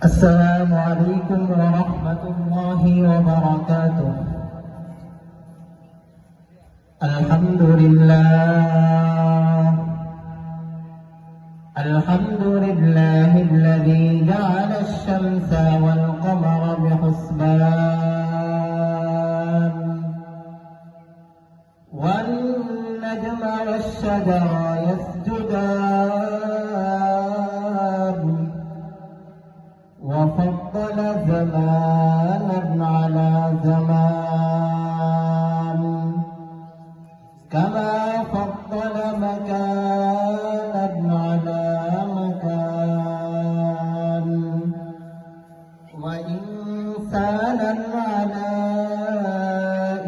السلام عليكم ورحمة الله وبركاته. الحمد لله الذي جعل الشمس والقمر بحسبان والنجم والشجر يسجدان وفضل زمانا على زمان كما فضل مكانا على مكان وإنسانا على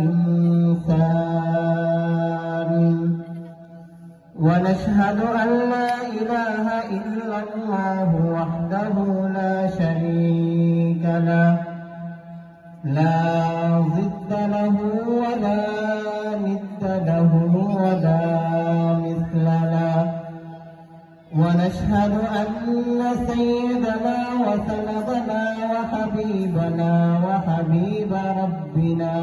إنسان ونشهد أن لا إله إلا الله وحده لا شريك له لا ضد له ولا ند له ولا مثل له ونشهد أن سيدنا وسندنا وحبيبنا وحبيب ربنا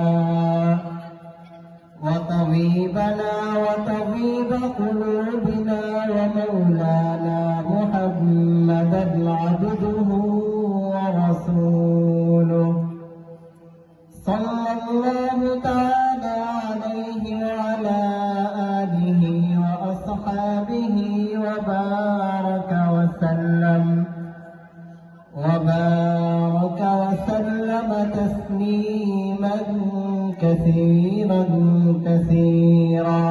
وطبيبنا وطبيب قلوبنا ومولانا محمدا عبده ورسوله صلى الله تعالى عليه وعلى آله وأصحابه وبارك وسلم تسليما كثيرا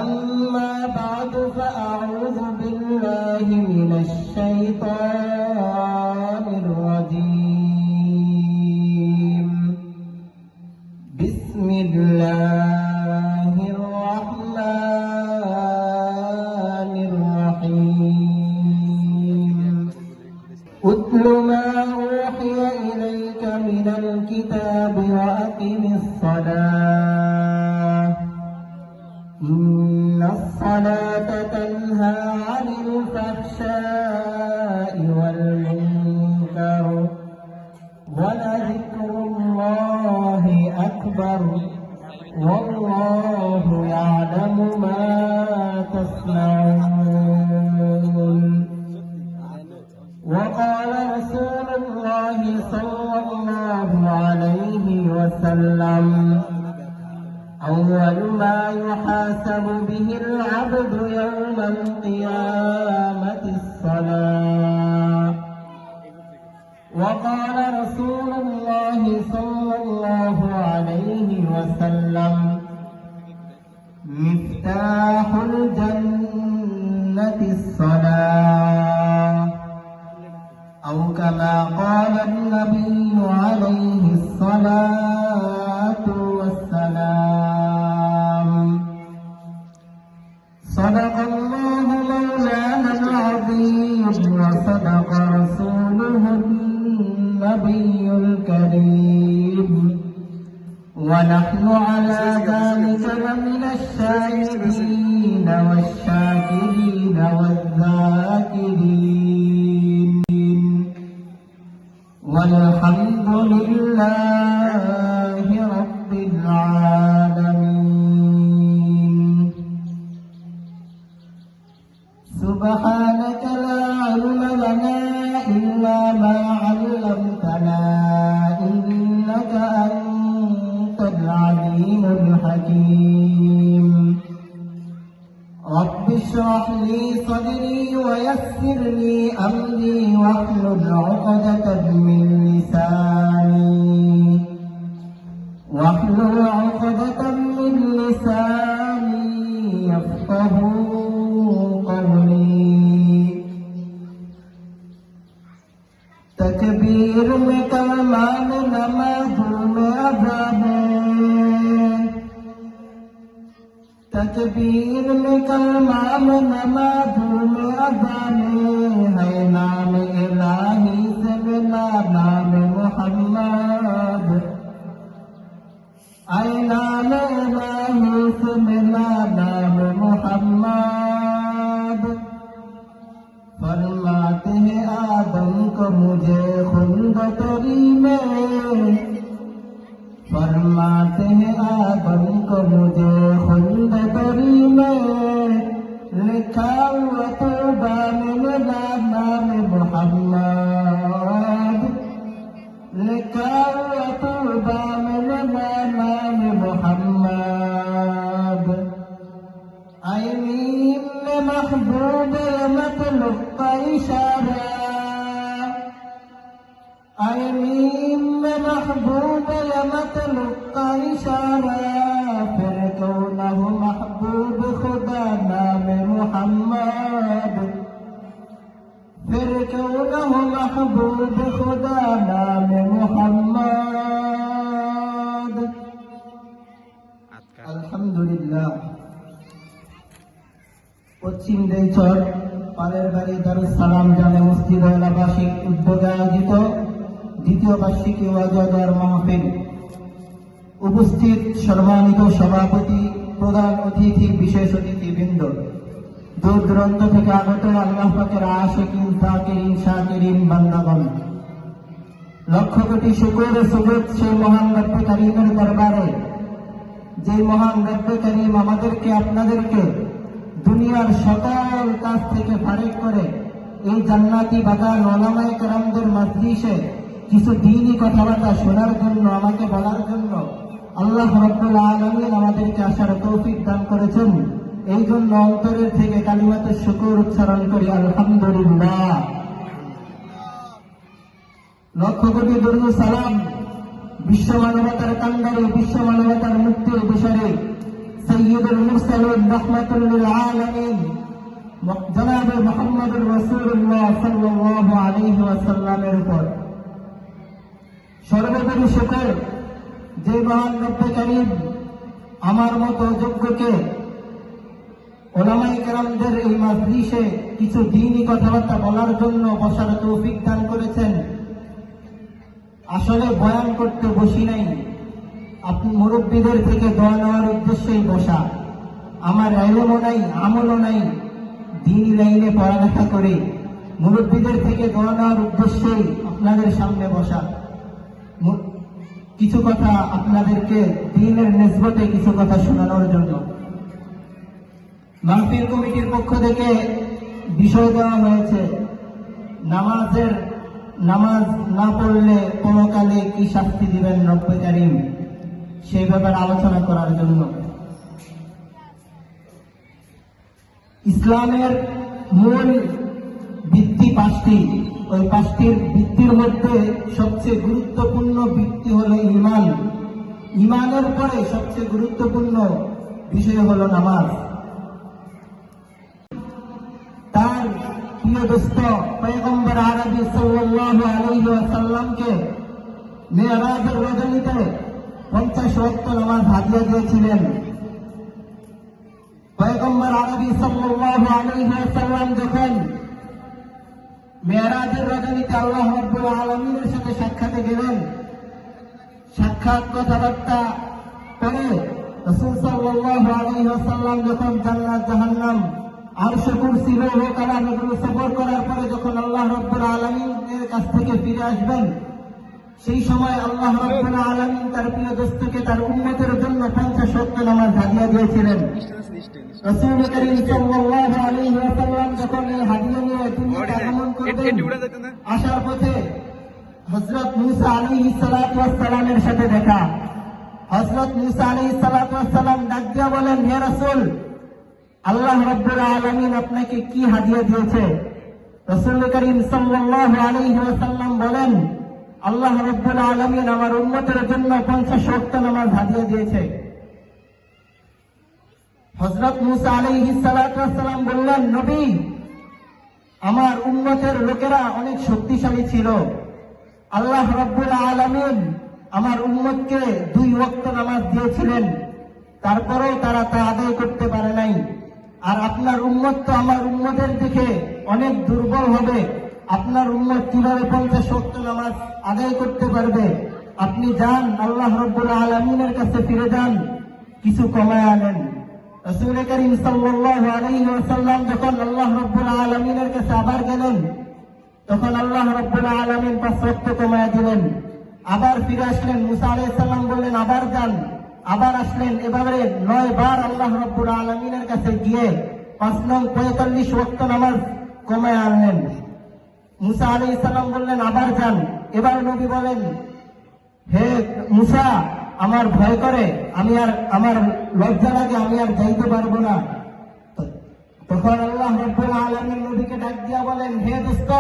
أما بعد فأعوذ بالله من الشيطان الرجيم بسم الله الرحمن الرحيم اتل ما أوحي إليك من الكتاب وأقم الصلاة إن الصلاة تنهى عن الفحشاء والمنكر ولذكر الله أكبر والله يعلم ما تصنعون. وقال رسول الله صلى الله عليه وسلم أول ما يحاسب به العبد يوم القيامة الصلاة. وقال رسول الله صلى الله عليه وسلم مفتاح الجنة الصلاة أو كما قال النبي عليه الصلاة والسلام. صدق الله مولانا العظيم وصدق رسوله النبي الكريم ونحن على ذلك لمن الشاهدين والشاكرين والذاكرين والحمد لله رب العالمين. سبحانك لا علم لنا إلا ما علمتنا إنك أنت العليم الحكيم. رب اشرح لي صدري ويسر لي أمري واحلل عقدة من لساني يفقه قولي. تکبیر میں کلمان نماز میں عذاب تکبیر میں کلمان نماز میں عذاب ہے نام الہی سے بلا نام محمد اے نام الہی سے بلا نام محمد فرماتا मुझे खुंद तरी में, फरमाते हैं आदम को मुझे खुंद तरी में, लिखा हुआ तौबा में नाम मोहम्मद, लिखा हुआ तौबा में नाम मोहम्मद। आए मीम में महबूब मतलब का इशारा, आए मीम में महबूब मतलब का इशारा, फिर क्यों न हो महबूब खुदा नाम मोहम्मद, फिर क्यों न हो महबूब खुदा नाम मोहम्मद। अल्हम्दुलिल्लाह। পশ্চিম দেলচর পালের বাড়ি দারুস সালাম জামে মসজিদ এলাকাবাসীর উদ্যোগে আয়োজিত দ্বিতীয় বার্ষিকী ওয়াজ ও দোয়ার মাহফিল। উপস্থিত সম্মানিত সভাপতি, প্রধান অতিথি, বিশেষ অতিথিবৃন্দ, দূর দূরান্ত থেকে আগত আল্লাহ পাকের আশিকিন তাকিরিন শাকিরিন বান্দাগণ, লক্ষ কোটি শুকর ও সুজুদ সেই মহান রব্বে কারীমের দরবারে, যে মহান রব্বে কারীম আমাদেরকে আপনাদেরকে দুনিয়ার সকল কাজ থেকে ফারেক করে এই জান্নাতি বাগান ওলামায়ে কেরামদের মজলিসে কিছু দ্বীনি কথাবার্তা শোনার জন্য, আমাকে বলার জন্য আল্লাহ রাব্বুল আলামিন আমাদেরকে আসার তৌফিক দান করেছেন। এই জন্য অন্তরের থেকে কালিমাতুশ শুকর উচ্চারণ করি আলহামদুলিল্লাহ। লক্ষ কোটি দরুদ সালাম বিশ্ব মানবতার কান্ডারি, বিশ্ব মানবতার মুক্তির দিশারি সৈয়দুল মুরসালিন রাহমাতুল লিল আলামিন জনাব মুহাম্মদুর রাসূলুল্লাহ সাল্লাল্লাহু আলাইহি ওয়াসাল্লামের উপর সর্বোপরি শুকর, যে মহান রব্বে কারীম আমার মতো যোগ্যকে ওলামায়ে কেরামদের এই মজলিসে কিছু দ্বীনি কথাবার্তা বলার জন্য বসার তৌফিক দান করেছেন। আসলে বয়ান করতে বসি নাই, আপনি মুরব্বীদের থেকে দোয়া নেওয়ার উদ্দেশ্যেই বসা। আমার ইলমও নাই, আমলও নাই, দ্বীনি লাইনে পড়ালেখা করে মুরব্বীদের থেকে দোয়া নেওয়ার উদ্দেশ্যেই আপনাদের সামনে বসা। কিছু কথা আপনাদেরকে দ্বীনের নিসবতে কিছু কথা শোনানোর জন্য মাহফিল কমিটির পক্ষ থেকে বিষয় দেওয়া হয়েছে, নামাজ না পড়লে পরকালে কি শাস্তি দিবেন রব্বে কারীম, সেই ব্যাপারে আলোচনা করার জন্য। ইসলামের মূল ভিত্তি পাঁচটি, ওই পাঁচটির ভিত্তির মধ্যে সবচেয়ে গুরুত্বপূর্ণ ভিত্তি হলো ঈমান। ঈমানের পরে সবচেয়ে গুরুত্বপূর্ণ বিষয় হলো নামাজ। তার প্রিয় দোস্ত পয়গম্বর আরবি সাল্লাল্লাহু আলাইহি ওয়াসাল্লামকে মেরাজের রজনীতে 50 ওয়াক্ত নামাজ হাদিয়া দিয়েছিলেন। পয়গম্বর আরবি সাল্লাল্লাহু আলাইহি ওয়াসাল্লাম যখন মেরাজের রজনীতে আল্লাহ রাব্বুল আলামিনের সাথে সাক্ষাতে গেলেন, সাক্ষাৎ কথাবার্তা করে রাসূল সাল্লাল্লাহু আলাইহি ওয়াসাল্লাম যখন জান্নাত জাহান্নাম আরশ কুরসি লৌহ কালাম এগুলো সফর করার পরে যখন আল্লাহ রাব্বুল আলামিনের কাছ থেকে ফিরে আসবেন, সেই সময় আল্লাহ রাব্বুল আলামিন তার প্রিয় দোস্তকে তার উম্মতের জন্য 50 ওয়াক্ত নামাজ হাদিয়া দিয়েছিলেন। রাসূল করিম সাল্লাল্লাহু আলাইহি ওয়াসাল্লাম যখন এই হাদিয়া নিয়ে দুনিয়াতে আগমন করবেন, আসার পথে হযরত মূসা আলাইহিস সালাতু ওয়াস সালামের সাথে দেখা। হযরত মূসা আলাইহিস সালাতু ওয়াস সালাম ডাক দিয়া বলেন, হে রাসূল, আল্লাহ রাব্বুল আলামিন আপনাকে কি হাদিয়া দিয়েছে? রাসূল করিম সাল্লাল্লাহু আলাইহি ওয়াসাল্লাম বলেন, আল্লাহ রাব্বুল আলামিন আমার উম্মতের জন্য 50 ওয়াক্ত নামাজ হাদিয়া দিয়েছে। হযরত মূসা আলাইহিস সালাতু ওয়াস সালাম বললেন, নবী, আমার উম্মতের লোকেরা অনেক শক্তিশালী ছিল, আল্লাহ রাব্বুল আলামিন আমার উম্মতকে 2 ওয়াক্ত নামাজ দিয়েছিলেন, তারপরেও তারা তা আদায় করতে পারে নাই। আর আপনার উম্মত তো আমার উম্মতের দেখে অনেক দুর্বল হবে, আপনার উম্মত কিভাবে 50 ওয়াক্ত নামাজ আদায় করতে পারবে? আপনি যান, আল্লাহ রাব্বুল আলামিনের কাছে ফিরে যান, কিছু কমায় আনেন। রাসূল করিম সাল্লাল্লাহু আলাইহি ওয়াসাল্লাম যখন আল্লাহ রাব্বুল আলামিনের কাছে আবার গেলেন, তখন আল্লাহ রাব্বুল আলামিন 5 ওয়াক্ত কমায়া দিলেন। আবার ফিরে আসলেন, মুসা আলাইহিস সালাম বললেন আবার যান, আবার আসলেন। এবারে 9 বার আল্লাহ রাব্বুল আলামিনের কাছে গিয়ে 5 নং 45 ওয়াক্ত নামাজ কমায়া আনলেন। মুসা আলাইহিস সালাম বললেন আবার যান। এবার নবী বলেন, হে মুসা, আমার ভয় করে, আমি আর আমার লজ্জা লাগে, আমি আর যাইতে পারবো না। তখন আল্লাহ রাব্বুল আলামিন নবীকে ডাক দিয়া বলেন, হে দোস্ত,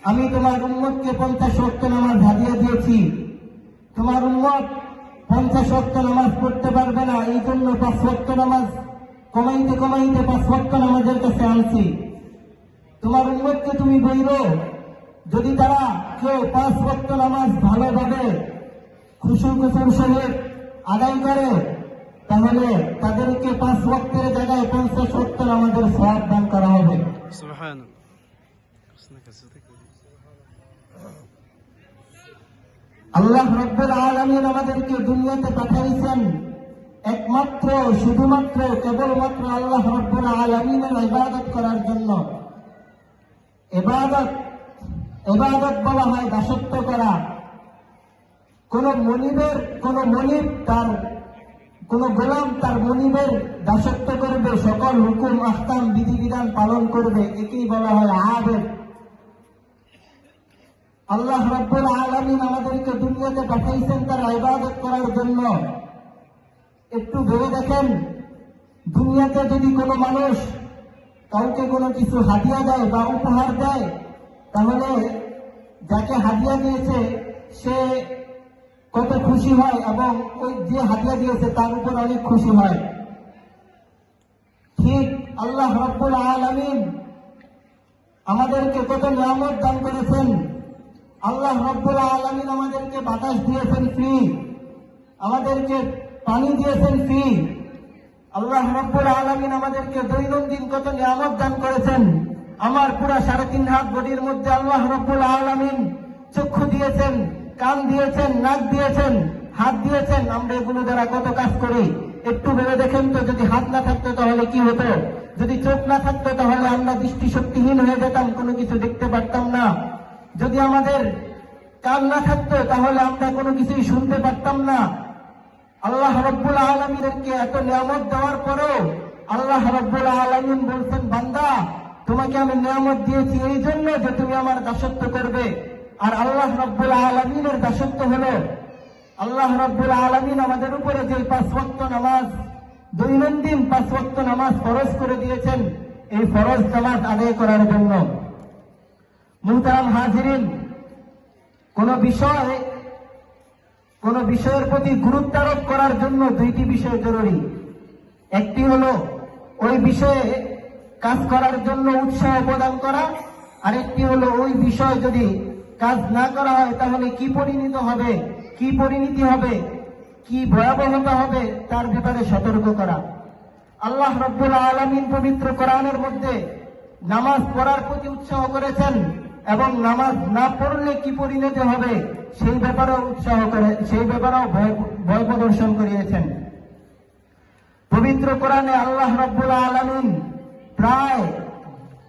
আমি তোমার উম্মতকে 50 ওয়াক্ত নামাজ হাদিয়া দিয়েছি। তোমার উম্মত 50 ওয়াক্ত নামাজ পড়তে পারবে না, এই জন্য 5 ওয়াক্ত নামাজ কমাইতে কমাইতে 5 ওয়াক্ত নামাজের কাছে আনছি। তোমার উম্মতকে তুমি বললো, যদি তারা কেউ 5 ওয়াক্ত নামাজ ভালোভাবে খুশু খুশুর সহিত আদায় করে, তাহলে তাদেরকে 5 ওয়াক্তের জায়গায় 50 ওয়াক্ত নামাজের সওয়াব দান করা হবে। আল্লাহ রাব্বুল আলামিন আমাদেরকে দুনিয়াতে পাঠাইছেন একমাত্র শুধুমাত্র কেবলমাত্র আল্লাহ রাব্বুল আলামিনের ইবাদত করার জন্য। ইবাদত বলা হয় দাসত্ব করা। কোন মনিব তার কোন গোলাম তার মনিবের দাসত্ব করবে, সকল হুকুম আহকাম বিধিবিধান পালন করবে, একেই বলা হয় আবেদ। আল্লাহ রাব্বুল আলামিন আমাদেরকে দুনিয়াতে পাঠাইছেন তার ইবাদত করার জন্য। একটু ভেবে দেখেন, দুনিয়াতে যদি কোনো মানুষ কাউকে কোনো কিছু হাদিয়া দেয় বা উপহার দেয়, তাহলে যাকে হাদিয়া দিয়েছে সে কত খুশি হয় এবং ওই যে হাদিয়া দিয়েছে তার উপর অনেক খুশি হয়। ঠিক আল্লাহ রাব্বুল আলামিন আমাদেরকে কত নিয়ামত দান করেছেন। আল্লাহ রাব্বুল আলামিন আমাদেরকে বাতাস দিয়েছেন ফ্রি, আমাদেরকে পানি দিয়েছেন ফ্রি। আল্লাহ রাব্বুল আলামিন আমাদেরকে দৈনন্দিন কত নিয়ামত দান করেছেন। আমার পুরা 3.5 হাত বডির মধ্যে আল্লাহ রাব্বুল আলামিন চক্ষু দিয়েছেন, কান দিয়েছেন, নাক দিয়েছেন, হাত দিয়েছেন। আমরা এগুলো দ্বারা কত কাজ করি একটু ভেবে দেখেন তো। যদি হাত না থাকতো তাহলে কি হতো? যদি চোখ না থাকতো তাহলে আমরা দৃষ্টিশক্তিহীন হয়ে যেতাম, কোনো কিছু দেখতে পারতাম না। যদি আমাদের কান না থাকতো তাহলে আমরা কোনো কিছুই শুনতে পারতাম না। আল্লাহ রাব্বুল আলামিনকে এত নিয়ামত দেওয়ার পরেও আল্লাহ রাব্বুল আলামিন বলছেন, বান্দা, তোমাকে আমি নিয়ামত দিয়েছি এই জন্য যে তুমি আমার দাসত্ব করবে। আর আল্লাহ রাব্বুল আলামিনের দাসত্ব হলো, আল্লাহ রাব্বুল আলামিন আমাদের উপরে যে 5 ওয়াক্ত নামাজ, দৈনন্দিন 5 ওয়াক্ত নামাজ ফরজ করে দিয়েছেন, এই ফরজ নামাজ আদায় করার জন্য। মুহতারাম হাজিরিন, কোন বিষয়ের প্রতি গুরুত্ব আরোপ করার জন্য 2টি বিষয় জরুরি। একটি হলো ওই বিষয়ে কাজ করার জন্য উৎসাহ প্রদান করা, আরেকটি হলো ওই বিষয় যদি কাজ না করা হয় তাহলে কি পরিণতি হবে, কি ভয়াবহতা হবে তার ব্যাপারে সতর্ক করা। আল্লাহ রাব্বুল আলামিন পবিত্র কোরআনের মধ্যে নামাজ পড়ার প্রতি উৎসাহ করেছেন এবং নামাজ না পড়লে কি পরিণতি হবে সেই ব্যাপারেও ভয় প্রদর্শন করিয়েছেন। পবিত্র কোরআনে আল্লাহ রাব্বুল আলামিন প্রায়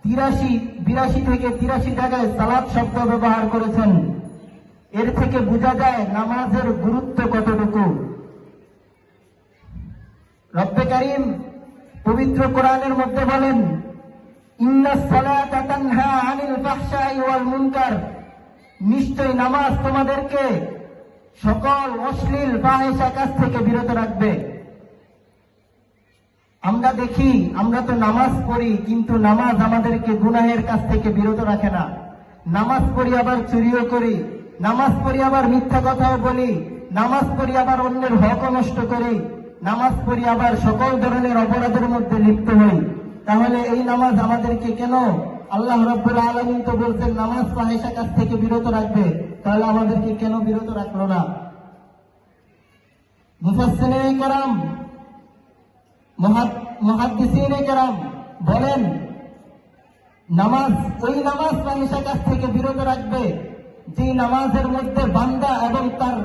82 থেকে 83 জায়গায় সালাত শব্দ ব্যবহার করেছেন। এর থেকে বোঝা যায় নামাজের গুরুত্ব কতটুকু। রব্বে কারীম পবিত্র কোরআনের মধ্যে বলেন, ইন্নাস সালাতা তানহা আনিল ফাহশাই ওয়াল মুনকার, নিশ্চয় নামাজ তোমাদেরকে সকল অশ্লীল ফাহিশা কাজ থেকে বিরত রাখবে। আমরা দেখি, আমরা তো নামাজ পড়ি, কিন্তু নামাজ আমাদেরকে গুনাহের কাছ থেকে বিরত রাখে না। নামাজ পড়ি আবার চুরিও করি, নামাজ পড়ি আবার মিথ্যা কথাও বলি, নামাজ পড়ি আবার অন্যের হক নষ্ট করি, নামাজ পড়ি আবার সকল ধরনের অপরাধের মধ্যে লিপ্ত হই। তাহলে এই নামাজ আমাদেরকে কেন, আল্লাহ রাব্বুল আলামিন তো বলছেন নামাজ ফাহিশা কাজ থেকে বিরত রাখবে, তাহলে আমাদেরকে কেন বিরত রাখলো না? মুফাসসিরিনে কেরাম, মুহাদ্দিসিনে কেরাম বলেন, ওই নামাজ ফাহিশা কাজ থেকে বিরত রাখবে যে নামাজের মধ্যে বান্দা এবং তার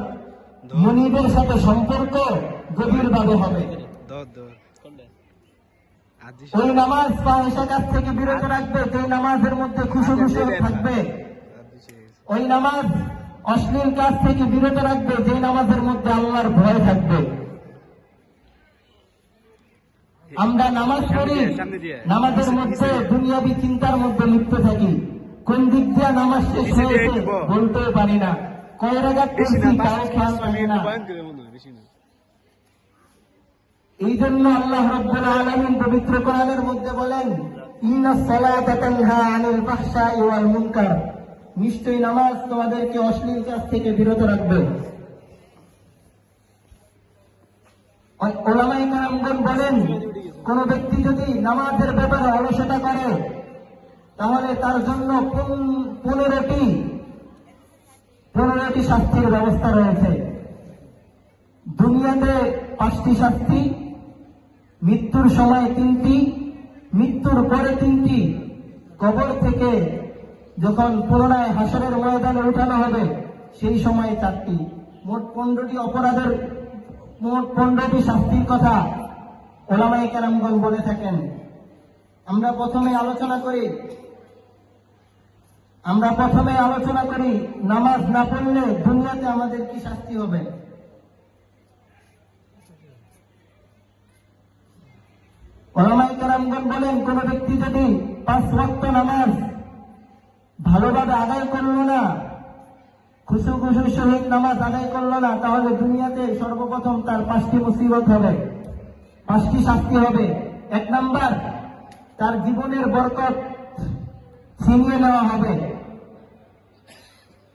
মনিবের সাথে সম্পর্ক গভীরভাবে হবে। ওই নামাজ ফাহিশা কাজ থেকে বিরত রাখবে যে নামাজের মধ্যে খুশু থাকবে। ওই নামাজ অশ্লীল কাজ থেকে বিরত রাখবে যে নামাজের মধ্যে আল্লাহর ভয় থাকবে। আমরা নামাজ পড়ি, নামাজের মধ্যে দুনিয়াবি চিন্তার মধ্যে লিপ্ত থাকি। কোন দিক দিয়ে নামাজ শেষ হয়েছে বলতেও পারি না, কয় রাকাত পড়ছি তাও খেয়াল রাখি না। এই জন্য আল্লাহ রাব্বুল আলামিন পবিত্র কোরআনের মধ্যে বলেন, ইন্নাস সালাতা তানহা আনিল ফাহশাই ওয়াল মুনকার, নিশ্চয়ই নামাজ তোমাদেরকে অশ্লীল কাজ থেকে বিরত রাখবে। উলামায়ে কেরামগণ বলেন, কোন ব্যক্তি যদি নামাজের ব্যাপারে অলসতা করে তাহলে তার জন্য 15টি শাস্তির ব্যবস্থা রয়েছে। দুনিয়াতে 5টি শাস্তি, মৃত্যুর সময় 3টি, মৃত্যুর পরে 3টি, কবর থেকে যখন পুনরায় হাসরের ময়দানে উঠানো হবে সেই সময় 4টি। মোট 15টি অপরাধের মোট 15টি শাস্তির কথা উলামায়ে কেরামগণ বলে থাকেন। আমরা প্রথমে আলোচনা করি নামাজ না পড়লে দুনিয়াতে আমাদের কি শাস্তি হবে। উলামায়ে কেরামগণ বলেন, কোন ব্যক্তি যদি 5 ওয়াক্ত নামাজ ভালোভাবে আদায় করলো না, খুশুর সহিত নামাজ আদায় করলো না, তাহলে দুনিয়াতে সর্বপ্রথম তার 5টি মুসিবত হবে, 5টি শাস্তি হবে। 1 নাম্বার, তার জীবনের বরকত ছিনিয়ে নেওয়া হবে,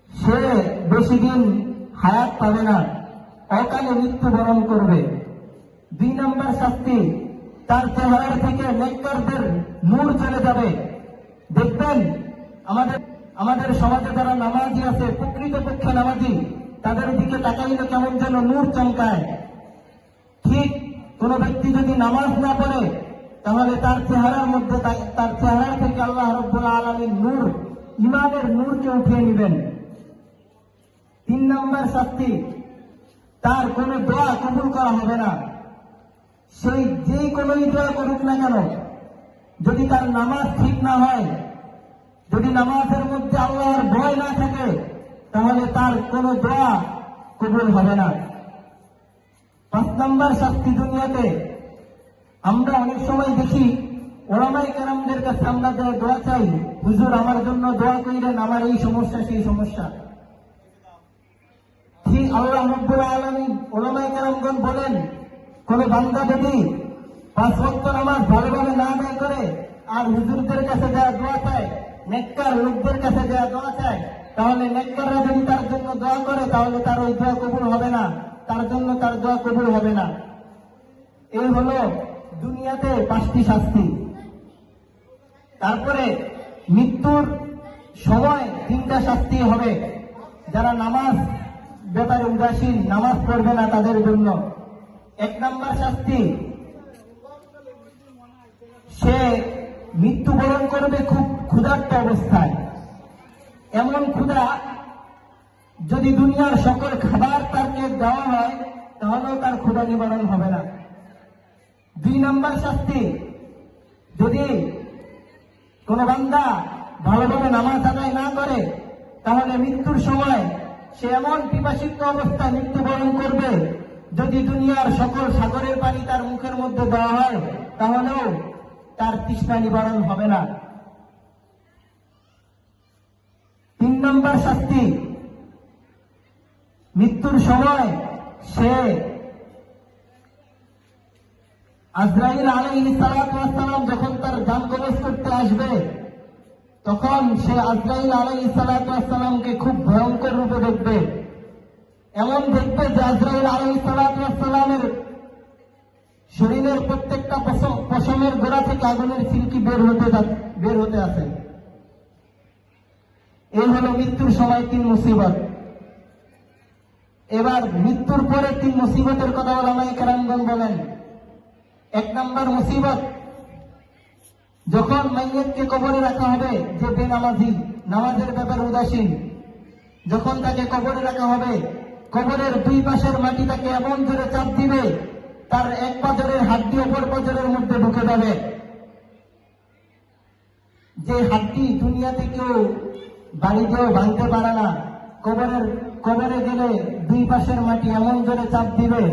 সে বেশি দিন হায়াত পাবে না, অকালে মৃত্যুবরণ করবে। 2 নাম্বার শাস্তি, তার চেহারা থেকে নেককারদের নূর চলে যাবে। দেখবেন আমাদের সমাজে যারা নামাজি আছে, প্রকৃতপক্ষে নামাজি, তাদের দিকে তাকাইলে কেমন যেন নূর চমকায়। ঠিক কোন ব্যক্তি যদি নামাজ না পড়ে তাহলে তার চেহারা থেকে আল্লাহ রাব্বুল আলামিন নূর, ইমানের নূরকে উঠিয়ে নেবেন। 3 নাম্বার শাস্তি, তার কোন দোয়া কবুল করা হবে না। সেই যে কোনো দোয়া করুক না কেন, যদি তার নামাজ ঠিক না হয়, যদি নামাজের মধ্যে আল্লাহর ভয় না থাকে, তাহলে তার কোন দোয়া কবুল হবে না। 5 নাম্বার শাস্তি, দুনিয়াতে আমরা অনেক সময় দেখি উলামায়ে কেরামদের কাছে আমরা দোয়া চাই, হুজুর আমার জন্য দোয়া কইরেন, আমার এই সমস্যা সেই সমস্যা। ঠিক আল্লাহ রাব্বুল আলামিন উলামায়ে কেরামগণ বলেন, কোন বান্দা যদি 5 ওয়াক্ত নামাজ ভালোভাবে না আদায় করে আর হুজুরদের কাছে যা দোয়া চায়, নেককার লোকদের কাছে যা দোয়া চায়, তাহলে নেককাররা যদি তার জন্য দোয়া করে তাহলে তার ওই দোয়া কবুল হবে না, তার জন্য তার দোয়া কবুল হবে না। এই হলো দুনিয়াতে 5টি শাস্তি। তারপরে মৃত্যুর সময় 3টা শাস্তি হবে। যারা নামাজ ব্যাপারে উদাসীন, নামাজ পড়বে না, তাদের জন্য 1 নাম্বার শাস্তি, সে মৃত্যুবরণ করবে খুব ক্ষুধার্ত অবস্থায়। এমন ক্ষুধা, যদি দুনিয়ার সকল খাবার তাকে দেওয়া হয় তাহলেও তার ক্ষুধা নিবারণ হবে না। 2 নাম্বার শাস্তি, যদি কোন বান্দা ভালোভাবে নামাজ আদায় না করে তাহলে মৃত্যুর সময় সে এমন পিপাসিত অবস্থায় মৃত্যুবরণ করবে, যদি দুনিয়ার সকল সাগরের পানি তার মুখের মধ্যে দেওয়া হয় তাহলেও তার তৃষ্ণা নিবারণ হবে না। 3 নম্বর শাস্তি, মৃত্যুর সময় সে আজরাইল আলাইহিস সালাতু ওয়াস সালাম যখন তার জান কবজ করতে আসবে তখন সে আজরাইল আলাইহিস সালাতু ওয়াস সালামকে খুব ভয়ঙ্কর রূপে দেখবে। এমন দেখবে যে আজরাইল আলাইহিস সালাতু ওয়াস সালামের শরীরের প্রত্যেকটা পশমের গোড়া থেকে আগুনের ছিলকি বের হতে আছে। এই হলো মৃত্যুর সময় 3 মুসিবত। এবার মৃত্যুর পরে 3 মুসিবতের কথা উলামায়ে কেরামগণ বলেন। 1 নম্বর মুসিবত, যখন মাইয়িতকে কবরে রাখা হবে, যে বেনামাজি, নামাজের ব্যাপারে উদাসীন, যখন তাকে কবরে রাখা হবে, কবরের 2 পাশের মাটি তাকে এমন জোরে চাপ দিবে তার 1 পাজরের হাড্ডি অপর পাজরের মধ্যে ঢুকে যাবে, যে হাড্ডি দুনিয়াতে কেউ বাড়ি দিয়েও ভাঙতে পারে না, কবরে গেলে দুই পাশের মাটি এমন জোরে চাপ দিবে